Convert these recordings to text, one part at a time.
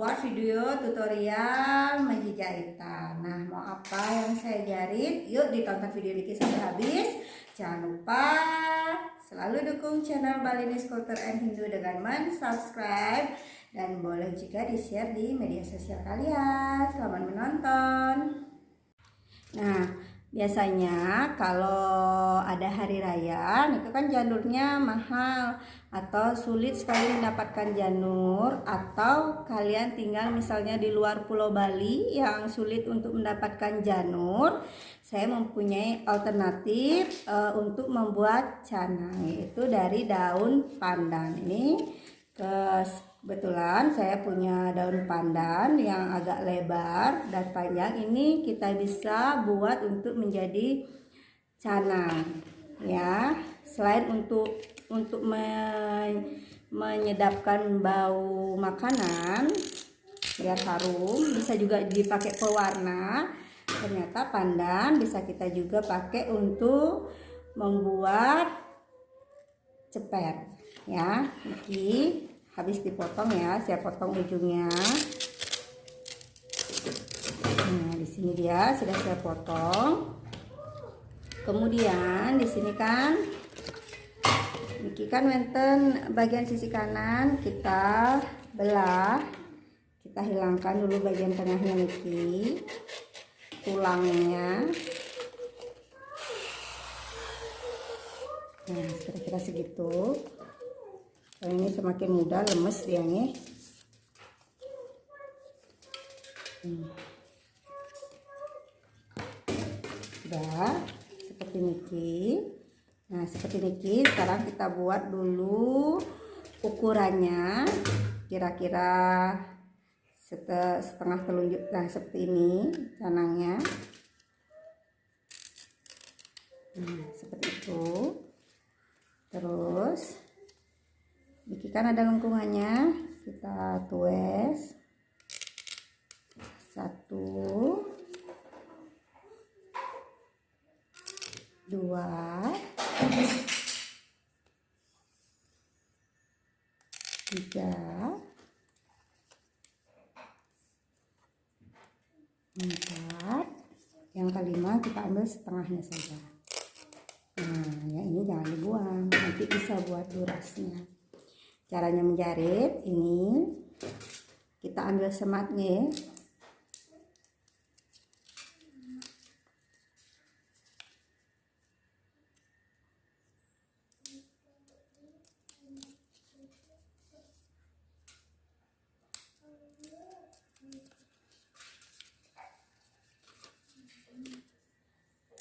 buat video tutorial menjahitan. Nah, mau apa yang saya jahit? Yuk ditonton video Niki sampai habis. Jangan lupa selalu dukung channel Balinese Culture and Hindu dengan subscribe dan boleh juga di-share di media sosial kalian. Selamat menonton. Nah, biasanya kalau ada hari raya, itu kan janurnya mahal atau sulit sekali mendapatkan janur, atau kalian tinggal misalnya di luar Pulau Bali yang sulit untuk mendapatkan janur. Saya mempunyai alternatif untuk membuat canang, yaitu dari daun pandan. Ini kebetulan saya punya daun pandan yang agak lebar dan panjang. Ini kita bisa buat untuk menjadi canang ya. Selain untuk menyedapkan bau makanan biar harum, bisa juga dipakai pewarna. Ternyata pandan bisa kita juga pakai untuk membuat ceper ya. Ini habis dipotong ya, saya potong ujungnya. Nah, di sini dia sudah saya potong. Kemudian di sini kan niki kan wenten bagian sisi kanan, kita belah. Kita hilangkan dulu bagian tengahnya niki, tulangnya. Nah, kira-kira segitu. Ini semakin mudah lemes dia nih. Sudah seperti niki. Nah, seperti niki. Sekarang kita buat dulu ukurannya, kira-kira setengah telunjuk. Nah, seperti ini canangnya. Nah, seperti itu. Terus niki kan ada lengkungannya, kita tues 1 2 3 4, yang kelima kita ambil setengahnya saja. Nah, yang ini jangan dibuang, nanti bisa buat durasnya. Caranya menjahit ini, kita ambil sematnya.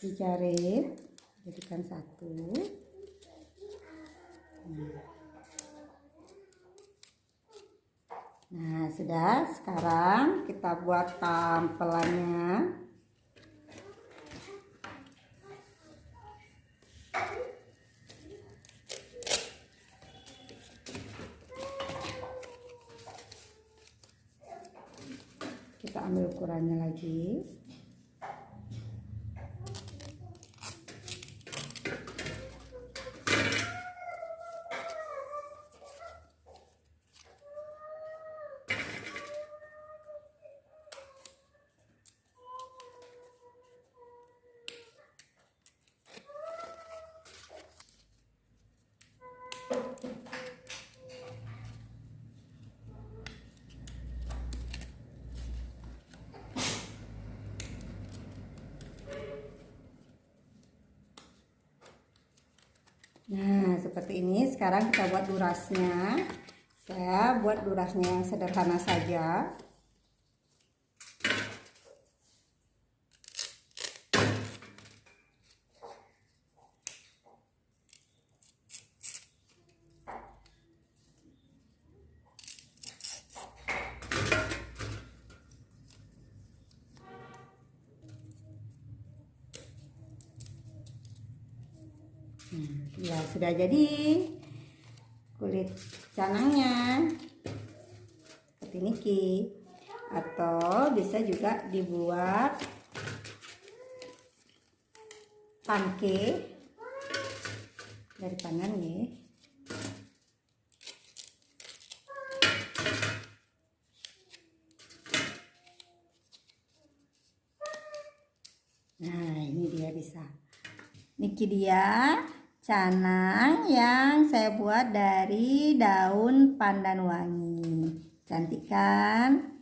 Dijahit, jadikan satu. Nah, sudah. Sekarang kita buat tampelannya. Kita ambil ukurannya lagi. Nah, seperti ini. Sekarang kita buat durasnya. Saya buat durasnya yang sederhana saja. Ya, sudah jadi kulit canangnya seperti niki, atau bisa juga dibuat pancake dari pandan nih. bisa. Niki dia canang yang saya buat dari daun pandan wangi. Cantik kan?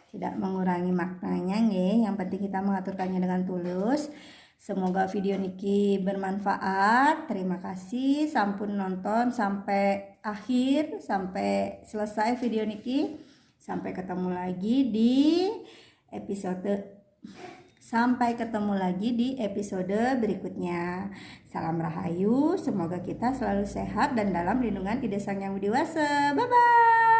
Tidak mengurangi maknanya nggih. Yang penting kita mengaturkannya dengan tulus. Semoga video niki bermanfaat. Terima kasih sampun nonton sampai akhir, sampai selesai video niki. Sampai ketemu lagi di episode berikutnya. Salam rahayu, semoga kita selalu sehat dan dalam lindungan Ide Sang Yang Widi Wase. Bye bye.